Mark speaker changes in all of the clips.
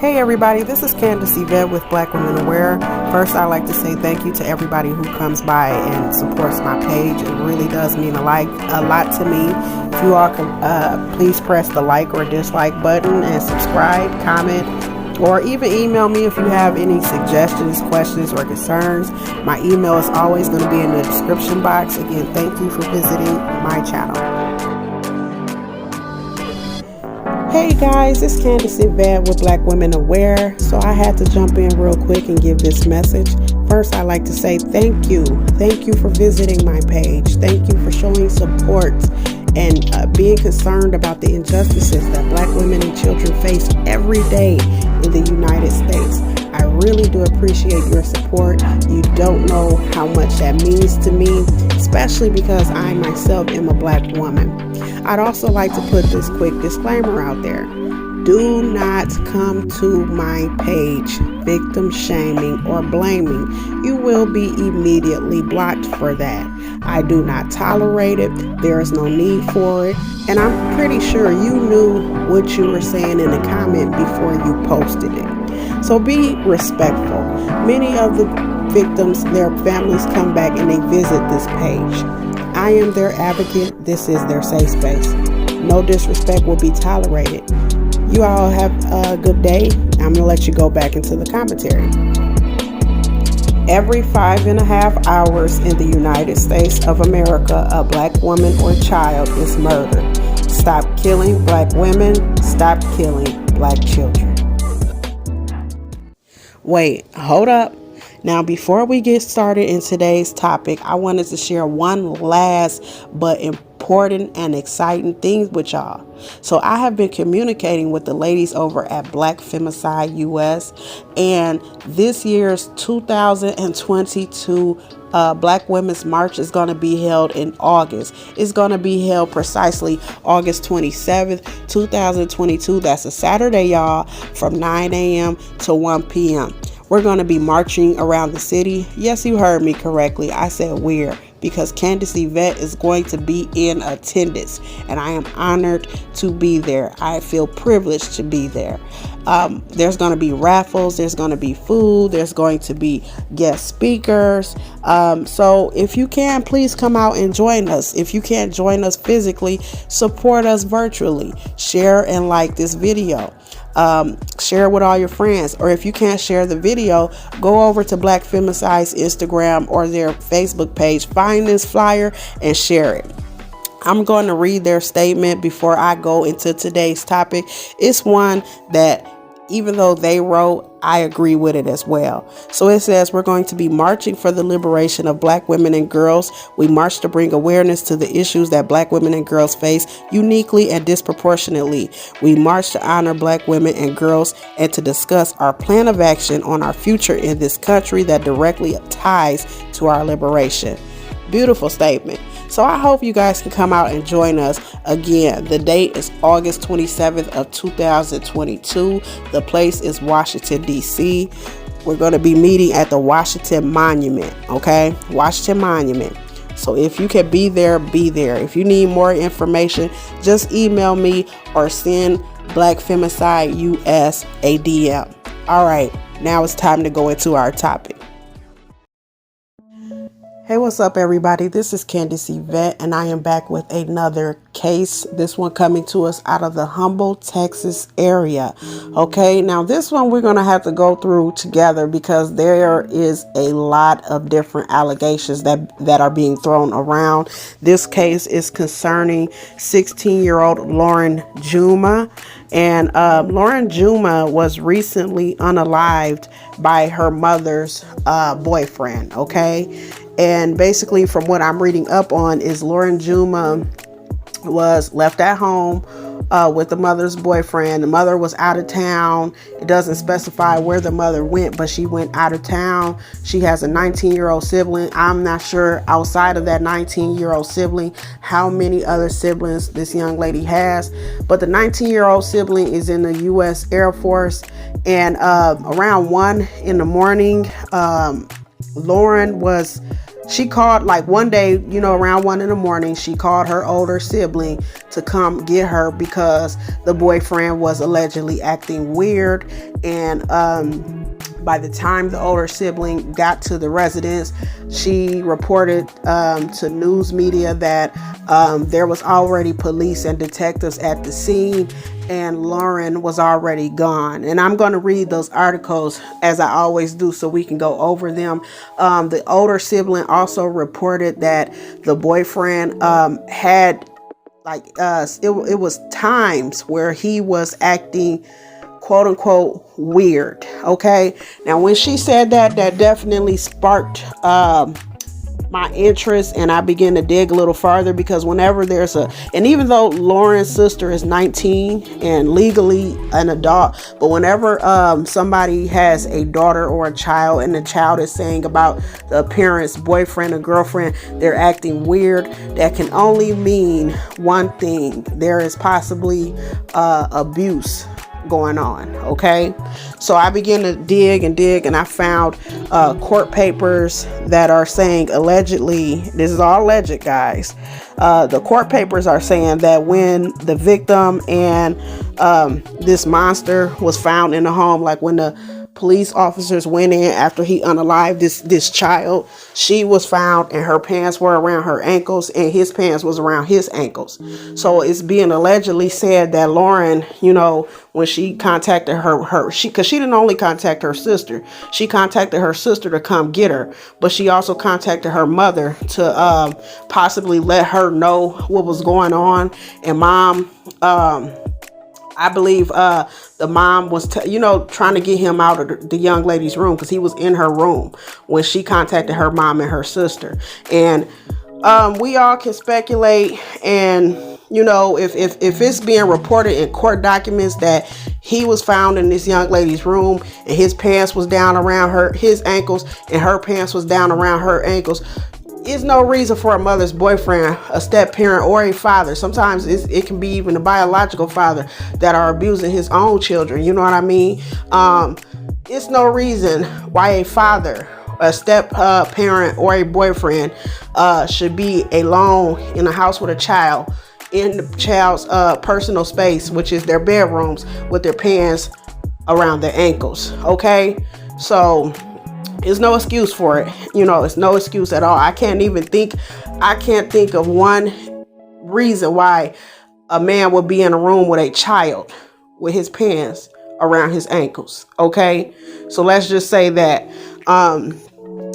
Speaker 1: Hey everybody, this is Candace Yvette with Black Women Aware. First, I'd like to say thank you to everybody who comes by and supports my page. It really does mean a lot to me. If you all can please press the like or dislike button and subscribe, comment, or even email me if you have any suggestions, questions, or concerns. My email is always going to be in the description box. Again, thank you for visiting my channel. Hey guys, it's Candace Yvette with Black Women Aware. So I had to jump in real quick and give this message. First, I'd like to say thank you. Thank you for visiting my page. Thank you for showing support and being concerned about the injustices that Black women and children face every day in the United States. I really do appreciate your support. You don't know how much that means to me, especially because I myself am a Black woman. I'd also like to put this quick disclaimer out there. Do not come to my page victim shaming or blaming. You will be immediately blocked for that. I do not tolerate it. There is no need for it. And I'm pretty sure you knew what you were saying in the comment before you posted it. So be respectful. Many of the victims, their families come back and they visit this page. I am their advocate. This is their safe space. No disrespect will be tolerated. You all have a good day. I'm going to let you go back into the commentary. Every 5.5 hours in the United States of America, a Black woman or child is murdered. Stop killing Black women. Stop killing Black children. Wait, hold up. Now, before we get started in today's topic, I wanted to share one last but important and exciting thing with y'all. So I have been communicating with the ladies over at Black Femicide US, and this year's 2022 Black Women's March is going to be held in August. It's going to be held precisely August 27th, 2022. That's a Saturday, y'all, from 9 a.m. to 1 p.m. We're going to be marching around the city. Yes, you heard me correctly. I said we're, because Candace Yvette is going to be in attendance, and I am honored to be there. I feel privileged to be there. There's going to be raffles. There's going to be food. There's going to be guest speakers. So if you can, please come out and join us. If you can't join us physically, support us virtually. Share and like this video. Share it with all your friends, or if you can't share the video, go over to Black Femicide's Instagram or their Facebook page, find this flyer and share it. I'm going to read their statement before I go into today's topic. It's one that, even though they wrote, I agree with it as well. So it says, we're going to be marching for the liberation of Black women and girls. We march to bring awareness to the issues that Black women and girls face uniquely and disproportionately. We march to honor Black women and girls and to discuss our plan of action on our future in this country that directly ties to our liberation. Beautiful statement. So I hope you guys can come out and join us. Again, the date is August 27th of 2022. The place is Washington, D.C. We're going to be meeting at the Washington Monument, okay? Washington Monument. So if you can be there, be there. If you need more information, just email me or send Black Femicide US a DM. All right, now it's time to go into our topic. Hey, what's up, everybody? This is Candace Yvette, and I am back with another case. This one coming to us out of the Humble, Texas area. Okay, now this one we're going to have to go through together because there is a lot of different allegations that are being thrown around. This case is concerning 16-year-old Lauren Juma. And Lauren Juma was recently unalived by her mother's boyfriend, okay? And basically, from what I'm reading up on, is Lauren Juma was left at home with the mother's boyfriend. The mother was out of town. It doesn't specify where the mother went, but she went out of town. She has a 19-year-old sibling. I'm not sure, outside of that 19-year-old sibling, how many other siblings this young lady has. But the 19-year-old sibling is in the U.S. Air Force. And around 1 in the morning, Lauren was she called like one day, around 1 a.m, she called her older sibling to come get her because the boyfriend was allegedly acting weird. And by the time the older sibling got to the residence, she reported to news media that there was already police and detectives at the scene, and Lauren was already gone. And I'm going to read those articles as I always do so we can go over them. The older sibling also reported that the boyfriend had it was times where he was acting quote unquote weird. Okay. Now, when she said that definitely sparked my interest, and I began to dig a little farther, because whenever and even though Lauren's sister is 19 and legally an adult, but whenever somebody has a daughter or a child and the child is saying about the parent's boyfriend or girlfriend, they're acting weird, that can only mean one thing: there is possibly abuse going on. Okay, so I began to dig, and I found court papers that are saying, allegedly, this is all alleged, guys, the court papers are saying that when the victim and this monster was found in the home, like when the police officers went in after he unalived this child, she was found and her pants were around her ankles and his pants was around his ankles. So it's being allegedly said that Lauren, when she contacted because she didn't only contact her sister, she contacted her sister to come get her, but she also contacted her mother to possibly let her know what was going on. And mom, I believe the mom was, trying to get him out of the young lady's room, because he was in her room when she contacted her mom and her sister. And we all can speculate, and if it's being reported in court documents that he was found in this young lady's room and his pants was down around his ankles and her pants was down around her ankles, is no reason for a mother's boyfriend, a step parent, or a father. Sometimes it can be even a biological father that are abusing his own children. You know what I mean? It's no reason why a father, a step parent, or a boyfriend should be alone in a house with a child, in the child's personal space, which is their bedrooms, with their pants around their ankles. Okay, so there's no excuse for it. It's no excuse at all. I can't think of one reason why a man would be in a room with a child with his pants around his ankles. Okay, so let's just say that.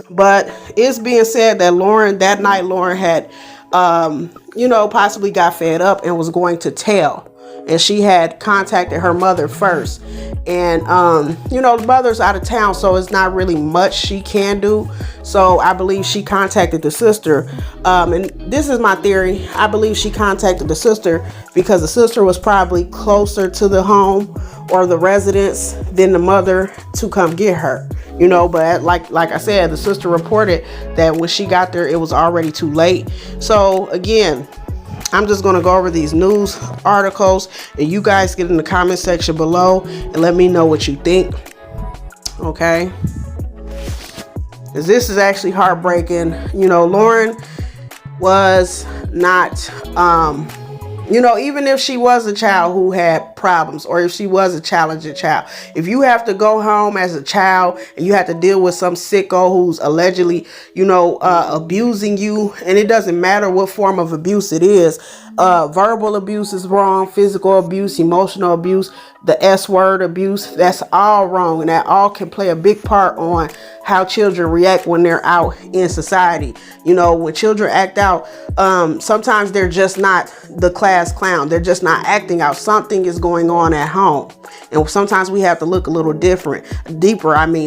Speaker 1: But it's being said that that night Lauren had possibly got fed up and was going to tell. And she had contacted her mother first. And, the mother's out of town, so it's not really much she can do. So I believe she contacted the sister. And this is my theory. I believe she contacted the sister because the sister was probably closer to the home or the residence than the mother to come get her. But like I said, the sister reported that when she got there, it was already too late. So again, I'm just going to go over these news articles, and you guys get in the comment section below and let me know what you think. Okay, because this is actually heartbreaking. Lauren was not even if she was a child who had problems, or if she was a challenging child, if you have to go home as a child and you have to deal with some sicko who's allegedly, abusing you, and it doesn't matter what form of abuse it is, verbal abuse is wrong, physical abuse, emotional abuse, the S word abuse, that's all wrong. And that all can play a big part on how children react when they're out in society. When children act out, sometimes they're just not the class clown. They're just not acting out. Something is going on at home. And sometimes we have to look a little deeper.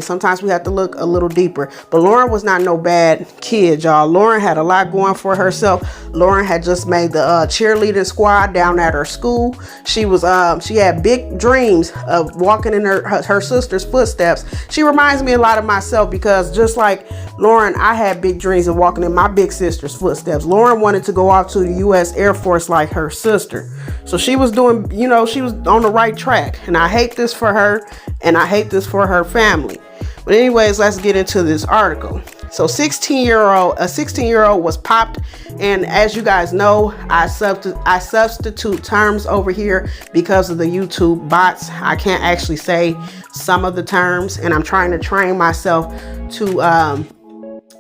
Speaker 1: Sometimes we have to look a little deeper. But Lauren was not no bad kid, y'all. Lauren had a lot going for herself. Lauren had just made the cheerleading squad down at her school. She had big dreams of walking in her sister's footsteps. She reminds me a lot of myself, because just like Lauren, I had big dreams of walking in my big sister's footsteps. Lauren wanted to go off to the U.S. Air Force like her sister. So she was doing, she was on the right track. And I hate this for her, and I hate this for her family. But anyways, let's get into this article. So a 16-year-old was popped, and as you guys know, I substitute terms over here because of the YouTube bots. I can't actually say some of the terms, and I'm trying to train myself to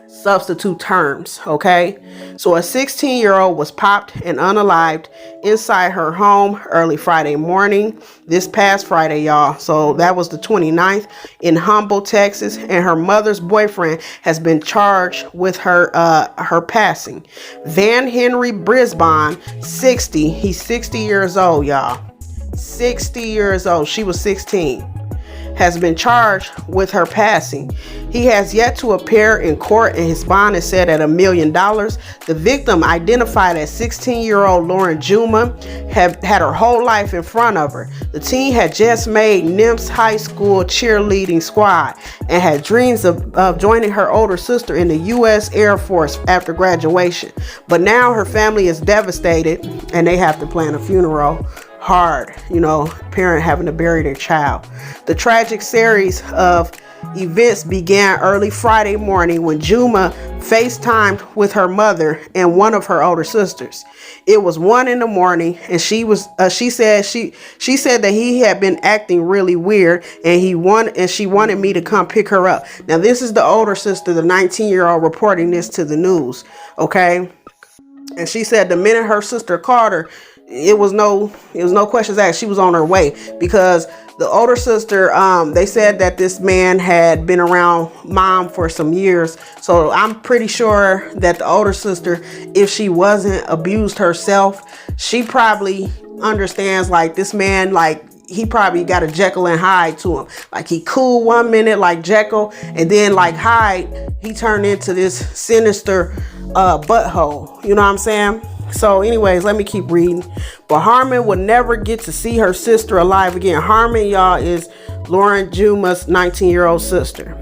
Speaker 1: substitute terms. Okay, so a 16-year-old was popped and unalived inside her home early Friday morning, this past Friday, y'all. So that was the 29th, in Humble, Texas, and her mother's boyfriend has been charged with her passing. Van Henry Brisbane, 60. He's 60 years old, y'all. 60 years old. She was 16. Has been charged with her passing. He has yet to appear in court, and his bond is set at $1 million. The victim, identified as 16-year-old Lauren Juma, had her whole life in front of her. The teen had just made NIMS High School cheerleading squad and had dreams of joining her older sister in the U.S. Air Force after graduation. But now her family is devastated, and they have to plan a funeral. Hard, parent having to bury their child. The tragic series of events began early Friday morning when Juma FaceTimed with her mother and one of her older sisters. It was 1 a.m, and she said that he had been acting really weird, and she wanted me to come pick her up. Now this is the older sister, the 19-year-old, reporting this to the news. Okay, and she said the minute her sister called her, it was no questions asked. She was on her way, because the older sister, they said that this man had been around mom for some years. So I'm pretty sure that the older sister, if she wasn't abused herself, she probably understands, like, this man, like, he probably got a Jekyll and Hyde to him. Like, he cool 1 minute like Jekyll, and then like Hyde, he turned into this sinister butthole. You know what I'm saying? So anyways, let me keep reading. But Harmon would never get to see her sister alive again. Harmon, y'all, is Lauren Juma's 19-year-old sister.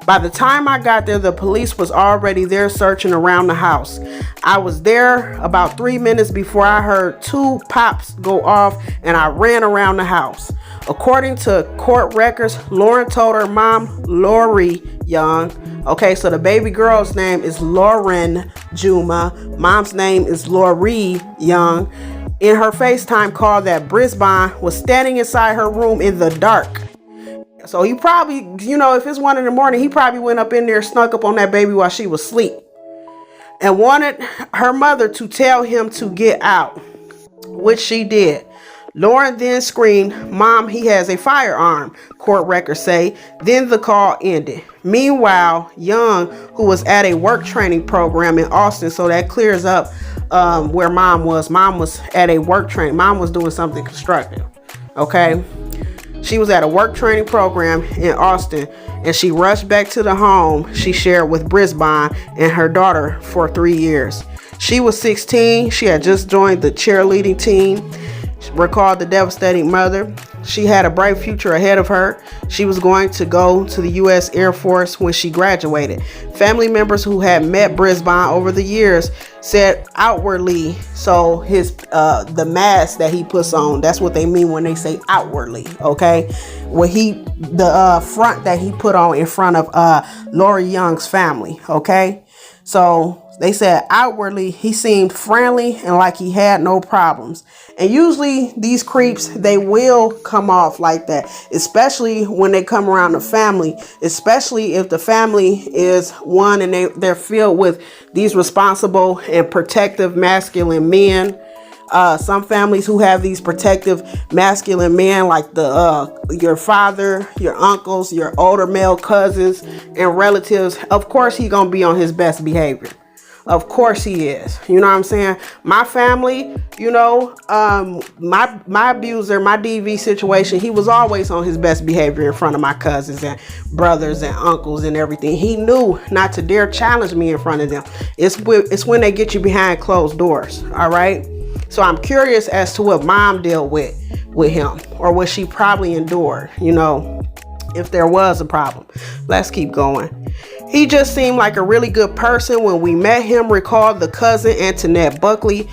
Speaker 1: By the time I got there, the police was already there searching around the house. I was there about 3 minutes before I heard 2 pops go off, and I ran around the house. According to court records, Lauren told her mom, Lori Young. Okay, so the baby girl's name is Lauren Juma. Mom's name is Lori Young. In her FaceTime call, that Brisbane was standing inside her room in the dark. So he probably, if it's 1 a.m, he probably went up in there, snuck up on that baby while she was asleep, and wanted her mother to tell him to get out, which she did. Lauren then screamed, "Mom, he has a firearm," court records say. Then the call ended. Meanwhile, Young, who was at a work training program in Austin, so that clears up where mom was. Mom was at a work training. Mom was doing something constructive. Okay. She was at a work training program in Austin, and she rushed back to the home she shared with Brisbane and her daughter for 3 years. She was 16. She had just joined the cheerleading team. Recalled the devastating mother. She had a bright future ahead of her. She was going to go to the U.S. Air Force when she graduated. Family members who had met Brisbane over the years said outwardly, so his the mask that he puts on, that's what they mean when they say outwardly. Okay, the front that he put on in front of Lori Young's family. Okay, so they said outwardly he seemed friendly and like he had no problems. And usually these creeps, they will come off like that, especially when they come around the family, especially if the family is one and they're filled with these responsible and protective masculine men. Some families who have these protective masculine men, like your father, your uncles, your older male cousins and relatives, of course he gonna be on his best behavior. Of course he is. You know what I'm saying? My family, my abuser, my DV situation, he was always on his best behavior in front of my cousins and brothers and uncles and everything. He knew not to dare challenge me in front of them. It's when they get you behind closed doors. All right. So I'm curious as to what mom dealt with him, or what she probably endured, if there was a problem. Let's keep going. He just seemed like a really good person when we met him, recalled the cousin Antoinette Buckley.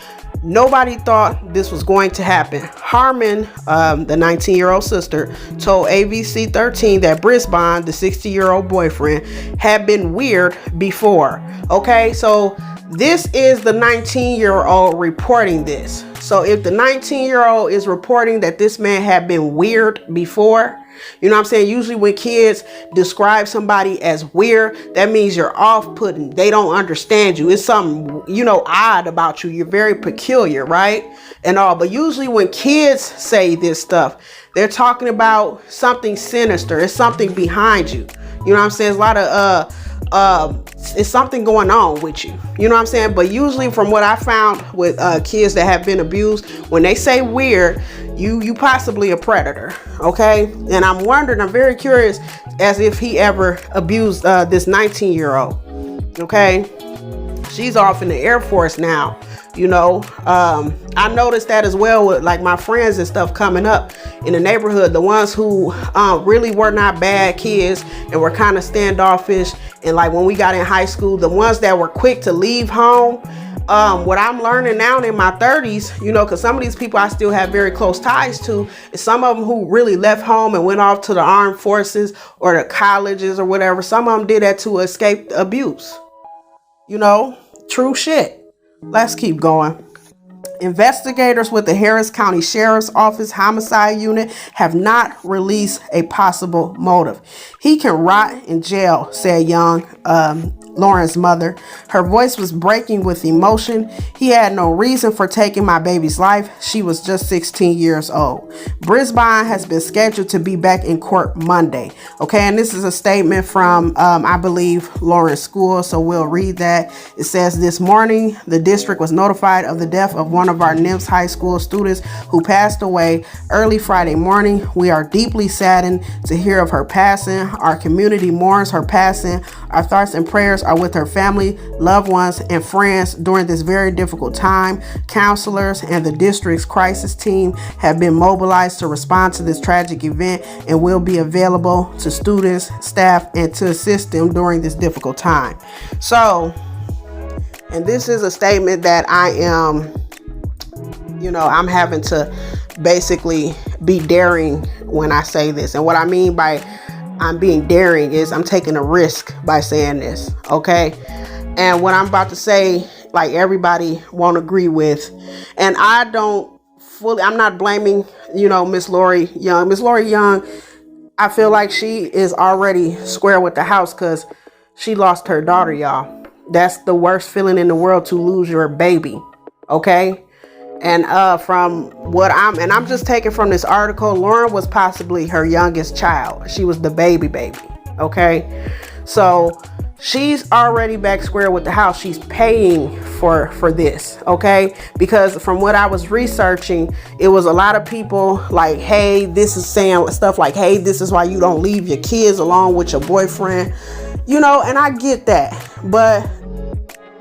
Speaker 1: Nobody thought this was going to happen. Harmon, the 19-year-old sister, told ABC 13 that Brisbane, the 60-year-old boyfriend, had been weird before. Okay, so this is the 19-year-old reporting this. So if the 19-year-old is reporting that this man had been weird before, you know what I'm saying? Usually when kids describe somebody as weird, that means you're off-putting. They don't understand you. It's something, odd about you. You're very peculiar, right? And all. But usually when kids say this stuff, they're talking about something sinister. It's something behind you. You know what I'm saying? There's a lot of it's something going on with you. You know what I'm saying? But usually from what I found with kids that have been abused, when they say weird, you possibly a predator. Okay. And I'm very curious as if he ever abused this 19-year-old. Okay. She's off in the Air Force now. I noticed that as well with like my friends and stuff coming up in the neighborhood, the ones who really were not bad kids and were kind of standoffish. And like when we got in high school, the ones that were quick to leave home, what I'm learning now in my 30s, because some of these people I still have very close ties to, is some of them who really left home and went off to the armed forces or the colleges or whatever. Some of them did that to escape abuse. True shit. Let's keep going. Investigators with the Harris County Sheriff's Office Homicide Unit have not released a possible motive. He can rot in jail, said young Lauren's mother. Her voice was breaking with emotion. He had no reason for taking my baby's life. She was just 16 years old. Brisbane has been scheduled to be back in court Monday. Okay, and this is a statement from, I believe, Lauren's school, so we'll read that. It says, this morning, the district was notified of the death of one of our NIMS high school students who passed away early Friday morning. We are deeply saddened to hear of her passing. Our community mourns her passing. Our thoughts and prayers are with her family, loved ones, and friends during this very difficult time. Counselors and the district's crisis team have been mobilized to respond to this tragic event and will be available to students, staff, and to assist them during this difficult time. So, and this is a statement that I am, I'm having to basically be daring when I say this. And what I mean by I'm being daring is I'm taking a risk by saying this. Okay. And what I'm about to say, like everybody won't agree with. And I'm not blaming, Miss Lori Young. Miss Lori Young, I feel like she is already square with the house because she lost her daughter, y'all. That's the worst feeling in the world, to lose your baby. Okay. And from what I'm just taking from this article, Lauren was possibly her youngest child. She was the baby. Okay. So she's already back square with the house. She's paying for this. Okay. Because from what I was researching, it was a lot of people like, hey, this is saying stuff like, hey, this is why you don't leave your kids along with your boyfriend, and I get that. But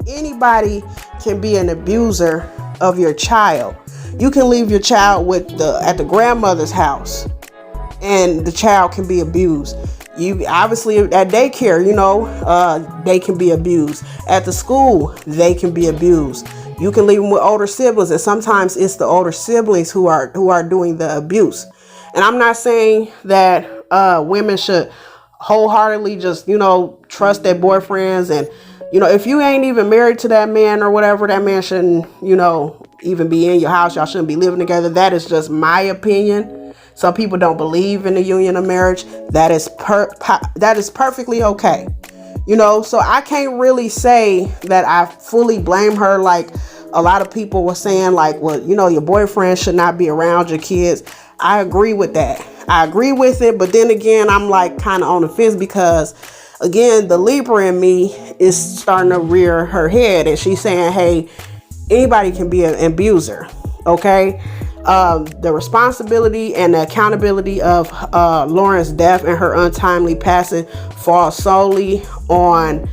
Speaker 1: anybody can be an abuser of your child. You can leave your child at the grandmother's house and the child can be abused. You obviously at daycare, they can be abused. At the school, they can be abused. You can leave them with older siblings, and sometimes it's the older siblings who are doing the abuse. And I'm not saying that women should wholeheartedly just, trust their boyfriends. And, if you ain't even married to that man or whatever, that man shouldn't, even be in your house. Y'all shouldn't be living together. That is just my opinion. Some people don't believe in the union of marriage. That is perfectly okay. So I can't really say that I fully blame her. Like a lot of people were saying, like, well, your boyfriend should not be around your kids. I agree with that. I agree with it. But then again, I'm like kind of on the fence because, again, the Libra in me is starting to rear her head. And she's saying, hey, anybody can be an abuser. Okay. The responsibility and the accountability of Lauren's death and her untimely passing falls solely on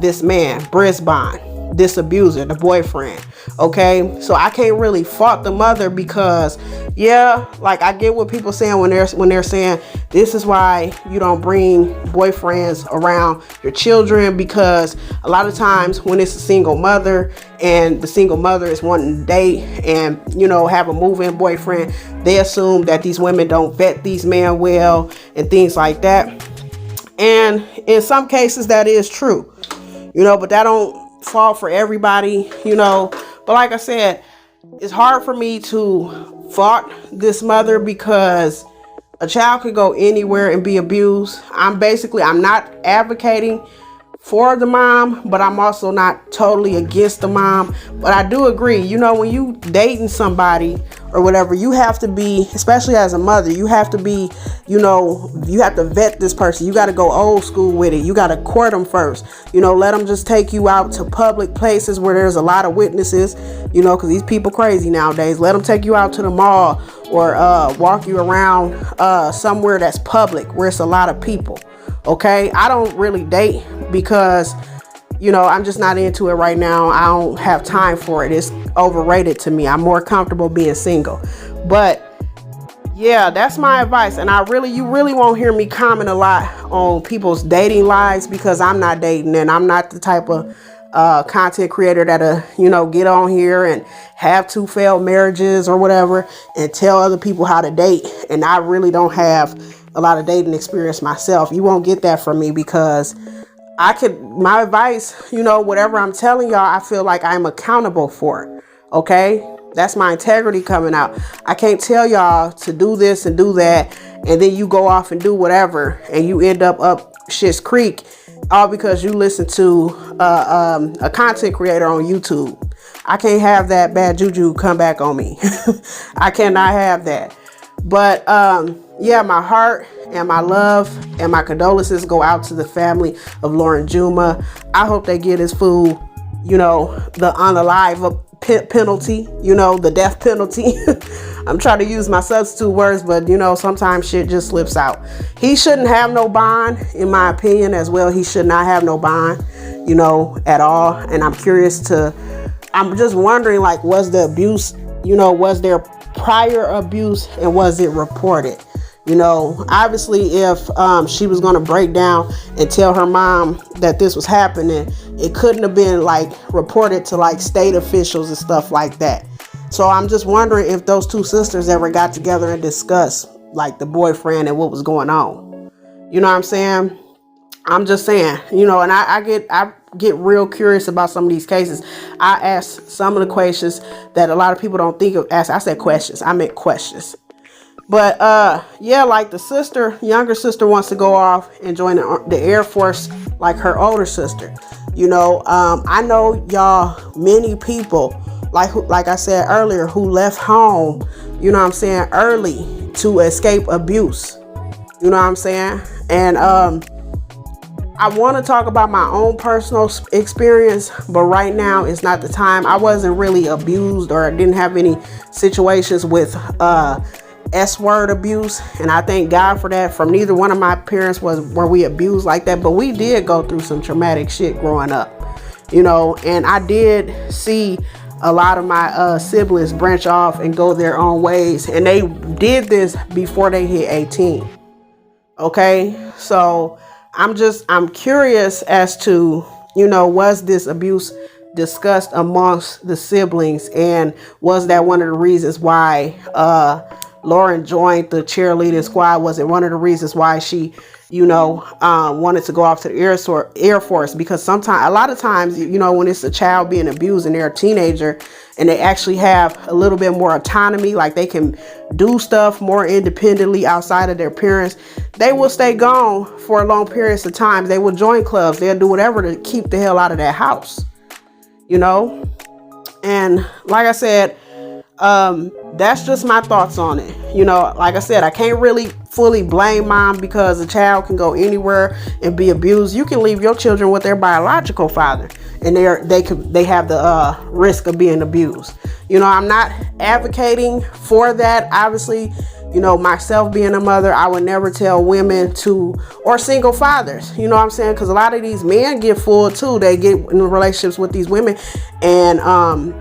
Speaker 1: this man, Brisbane. this abuser, the boyfriend. Okay, so I can't really fault the mother because, yeah, like I get what people saying when they're saying this is why you don't bring boyfriends around your children, because a lot of times when it's a single mother and the single mother is wanting to date and, you know, have a move-in boyfriend, they assume that these women don't vet these men well and things like that. And in some cases that is true, you know, but that don't fall for everybody, you know. But like I said, it's hard for me to fault this mother because a child could go anywhere and be abused. I'm not advocating for the mom, but I'm also not totally against the mom. But I do agree, you know, when you dating somebody or whatever, you have to be, especially as a mother, you have to be, you know, you have to vet this person. You got to go old school with it. You got to court them first. You know, let them just take you out to public places where there's a lot of witnesses, you know, because these people crazy nowadays. Let them take you out to the mall or walk you around somewhere that's public where it's a lot of people. Okay, I don't really date because, you know, I'm just not into it right now. I don't have time for it. It's overrated to me. I'm more comfortable being single. But yeah, that's my advice. And you really won't hear me comment a lot on people's dating lives because I'm not dating and I'm not the type of content creator that you know, get on here and have 2 failed marriages or whatever and tell other people how to date. And I really don't have a lot of dating experience myself. You won't get that from me because my advice, you know, whatever I'm telling y'all, I feel like I'm accountable for it. Okay, that's my integrity coming out. I can't tell y'all to do this and do that and then you go off and do whatever and you end up shit's creek all because you listen to a content creator on YouTube. I can't have that bad juju come back on me. I cannot have that. But yeah, my heart and my love and my condolences go out to the family of Lauren Juma. I hope they get his food, you know, the UnAlived penalty, you know, the death penalty. I'm trying to use my substitute words, but you know, sometimes shit just slips out. He shouldn't have no bond, in my opinion, as well. He should not have no bond, you know, at all. And I'm just wondering, like, was the abuse, you know, was there prior abuse and was it reported? You know, obviously if she was going to break down and tell her mom that this was happening, it couldn't have been like reported to like state officials and stuff like that. So I'm just wondering if those 2 sisters ever got together and discussed like the boyfriend and what was going on. You know what I'm saying? I'm just saying, you know, and I get real curious about some of these cases. I ask some of the questions that a lot of people don't think of ask. I said questions. I meant questions. But yeah, like the younger sister wants to go off and join the Air Force like her older sister. You know, I know y'all, many people, like I said earlier, who left home, you know what I'm saying, early to escape abuse. You know what I'm saying? And I want to talk about my own personal experience, but right now it's not the time. I wasn't really abused or didn't have any situations with S-word abuse, and I thank God for that. From neither one of my parents were we abused like that, but we did go through some traumatic shit growing up, you know, and I did see a lot of my siblings branch off and go their own ways, and they did this before they hit 18. Okay, so I'm curious as to, you know, was this abuse discussed amongst the siblings, and was that one of the reasons why Lauren joined the cheerleading squad? Was it one of the reasons why she, you know, wanted to go off to the Air Force? Because a lot of times, you know, when it's a child being abused and they're a teenager and they actually have a little bit more autonomy, like they can do stuff more independently outside of their parents, they will stay gone for long periods of time. They will join clubs. They'll do whatever to keep the hell out of that house, you know? And like I said, that's just my thoughts on it. You know, like I said, I can't really fully blame mom because a child can go anywhere and be abused. You can leave your children with their biological father and they have the risk of being abused. You know, I'm not advocating for that. Obviously, You know, myself being a mother, I would never tell women to, or single fathers, you know what I'm saying? Because a lot of these men get fooled too. They get in relationships with these women, and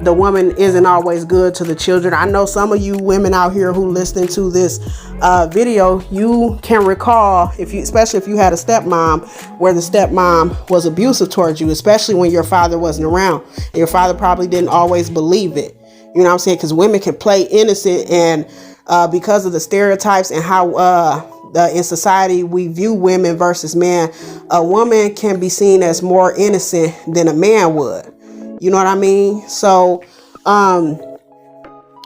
Speaker 1: the woman isn't always good to the children. I know some of you women out here who listening to this video, you can recall, especially if you had a stepmom, where the stepmom was abusive towards you, especially when your father wasn't around. And your father probably didn't always believe it. You know what I'm saying? Because women can play innocent, and because of the stereotypes and how in society we view women versus men, a woman can be seen as more innocent than a man would. You know what I mean? So,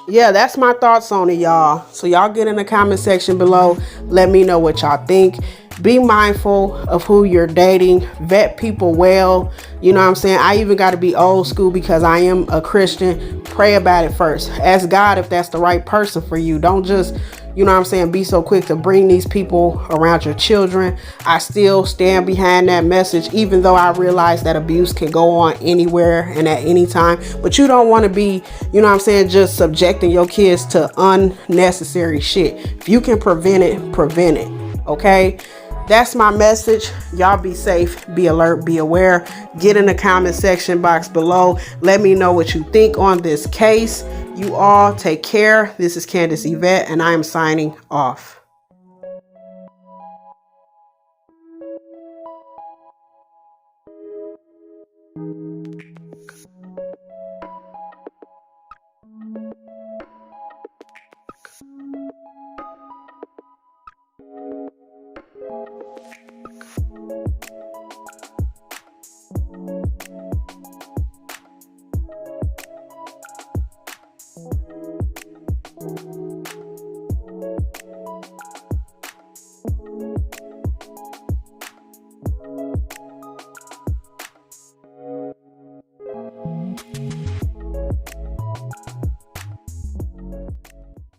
Speaker 1: yeah, that's my thoughts on it, y'all. So y'all get in the comment section below. Let me know what y'all think. Be mindful of who you're dating. Vet people well. You know what I'm saying? I even got to be old school because I am a Christian. Pray about it first. Ask God if that's the right person for you. Don't just, you know what I'm saying, be so quick to bring these people around your children. I still stand behind that message, even though I realize that abuse can go on anywhere and at any time. But you don't want to be, you know what I'm saying, just subjecting your kids to unnecessary shit. If you can prevent it, prevent it. Okay? That's my message. Y'all be safe, be alert, be aware. Get in the comment section box below. Let me know what you think on this case. You all take care. This is Candace Yvette, and I am signing off.